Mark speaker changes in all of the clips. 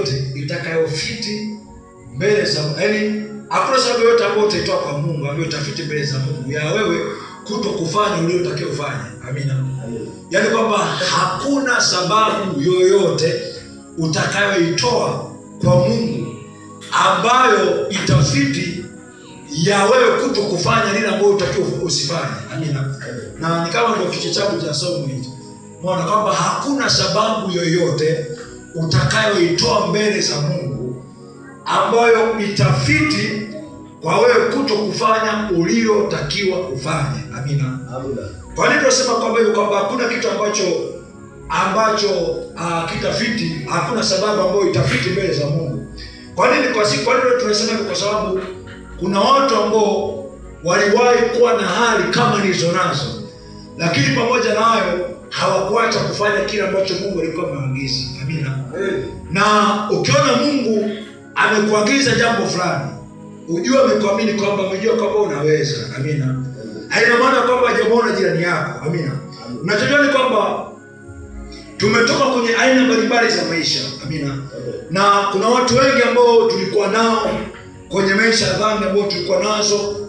Speaker 1: yoyote itakayofiti mbele za Mungu. Yaani hakuna sababu yoyote ambayo utaitoa kwa Mungu ambayo itafiti mbele za Mungu ya wewe kutokufanya uliotakiwa ufanye. Amina. Yaani kwamba hakuna sababu yoyote utakayoitoa kwa Mungu ambayo itafiti ya wewe kutokufanya lile ambalo utakiwa usifanye. Amina. Na ni kama ndio kichwa changu cha somo hili. Unaona kwamba hakuna sababu yoyote utakayoitoa mbele za Mungu ambayo itafiti kwa wewe kutokufanya uliotakiwa ufanye. Amina. Amina. Kwa nini tunasema kwamba hakuna kitu ambacho kitafiti, hakuna sababu ambayo itafiti mbele za Mungu? Kwa nini tunasema kwa sababu kuna watu ambao waliwahi kuwa na hali kama nilizo nazo, lakini pamoja na hayo hawakuacha kufanya kile ambacho Mungu alikuwa amewaagiza. Amina. Na ukiona Mungu amekuagiza jambo fulani, ujue amekuamini kwamba umejua kwamba unaweza. Amina. Haina maana kwamba hajamwona jirani yako. Amina. Unachojua ni kwamba tumetoka kwenye aina mbalimbali za maisha. Amina. Na kuna watu wengi ambao tulikuwa nao kwenye maisha ya dhambi ambao tulikuwa nazo,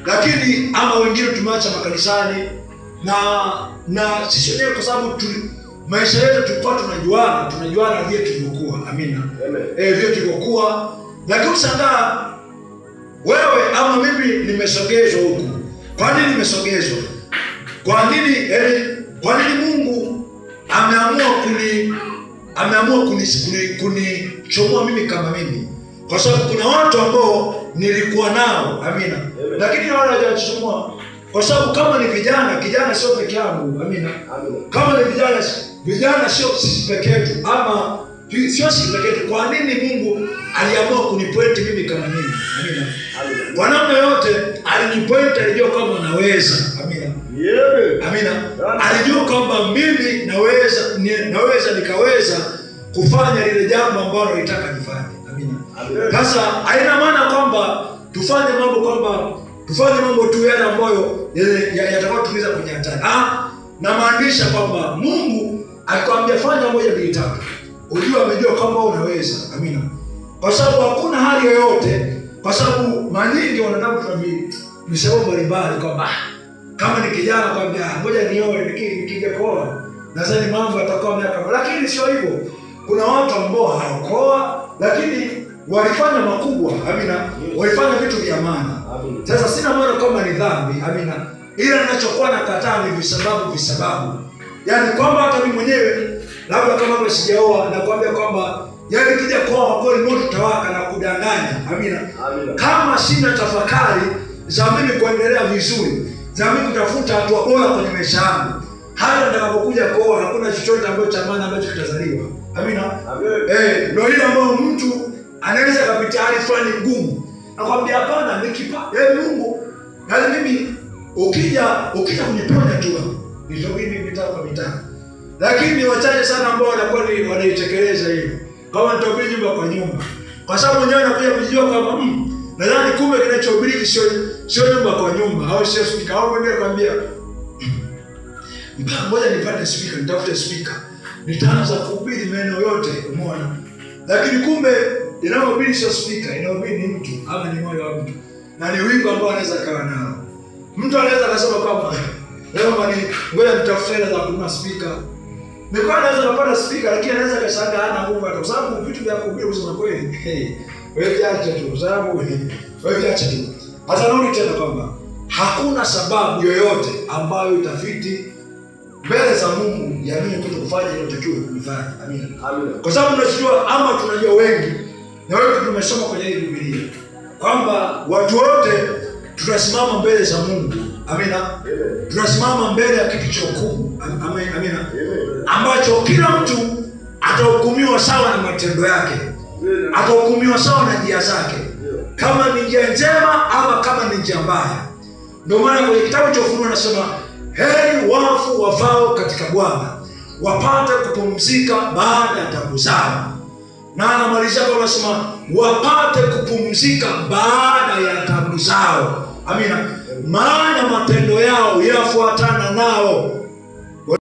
Speaker 1: lakini ama wengine tumeacha makanisani na sisi wenyewe kwa sababu maisha yetu tulikuwa tunajuana vile tulivyokuwa. Amina. Vile tulivyokuwa, lakini ushangaa wewe ama mimi nimesogezwa huku. Kwa nini nimesogezwa? Kwa nini Mungu ameamua kunichomoa mimi kama mimi? Kwa sababu kuna watu ambao nilikuwa nao. Amina. Lakini wale hawajachomoa. Kwa sababu kama ni kijana sio peke yangu. Amina. Kama ni vijana sio sisi peke yetu, ama sio sisi peke yetu. Kwa nini Mungu aliamua kunipoint mimi kama mimi? Amina. Kwa namna yote alinipoint, alijua kama naweza. Amina. Amina. Alijua kwamba mimi naweza nikaweza kufanya lile jambo ambalo nilitaka nifanye. Amina. Sasa haina maana kwamba tufanye mambo tu yale ambayo yatakayotumiza kwenye hatari. Na maanisha kwamba Mungu akikwambia fanya moja mbili tatu, ujue amejua kwamba unaweza. Amina. Kwa sababu hakuna hali yoyote, kwa sababu mara nyingi wanadamu tunamishauri mbalimbali kwamba kama ni kijana kwambia ngoja nioe, nikija nadhani mambo yatakuwa miaka. Lakini sio hivyo. Kuna watu ambao hawakoa lakini walifanya makubwa. Amina. Walifanya vitu vya maana. Sasa sina maana kama ni dhambi. Amina. Ila ninachokuwa nakataa ni visababu. Yaani kwamba hata mimi mwenyewe labda kama sijaoa na kuambia kwamba yaani kija kuoa kweli moto utawaka na kudanganya. Amina. Kama sina tafakari za mimi kuendelea vizuri, za mimi kutafuta hatua bora kwenye maisha yangu, hata nitakapokuja kuoa hakuna chochote ambacho cha maana ambacho kitazaliwa. Amina. Ndio ile ambayo mtu anaweza kupitia hali fulani ngumu. Nakwambia hapana, Mungu, yaani mimi ukija kuniponya tu ndio mimi mitaka. Lakini wachache sana ambao wanakuwa wanaitekeleza hiyo. Kama nitahubiri nyumba kwa nyumba. Kwa sababu mwenyewe anakuja kujijua kama nadhani kumbe kinachohubiri sio nyumba kwa nyumba au sio speaker. Au mwingine kwambia ngoja nipate speaker, nitafute speaker, nitaanza kuhubiri maeneo yote. Umeona? Lakini kumbe inayohubiri sio speaker, inayohubiri ni mtu ama ni moyo wa mtu. Na ni wingo ambao anaweza kawa nao. Mtu anaweza kusema kwamba leo ngoja nitafute hela za kununua speaker. Nilikuwa naweza kupata speaker lakini anaweza kashangaa hana nguvu, kwa sababu vitu vya kuhubiri kusema kweli. Wewe viache tu, kwa sababu wewe viache tu. Hata narudi tena kwamba hakuna sababu yoyote ambayo itafiti mbele za Mungu ya mimi kutokufanya ile tukio kufanya. Amina. Kwa sababu tunajua ama tunajua wengi na wengi tumesoma kwenye hii Biblia kwamba watu wote tutasimama mbele za Mungu. Amina. Tunasimama mbele ya kiti cha hukumu. Amina. Ambacho kila mtu atahukumiwa sawa na matendo yake. Atahukumiwa sawa na njia zake. Kama ni njia njema ama kama ni njia mbaya. Ndio maana kwenye kitabu cha Ufunuo anasema heri wafu wafao katika Bwana, wapate kupumzika baada ya taabu zao. Na anamalizia kwa anasema wapate kupumzika baada ya taabu zao. Amina. Maana matendo yao yafuatana nao.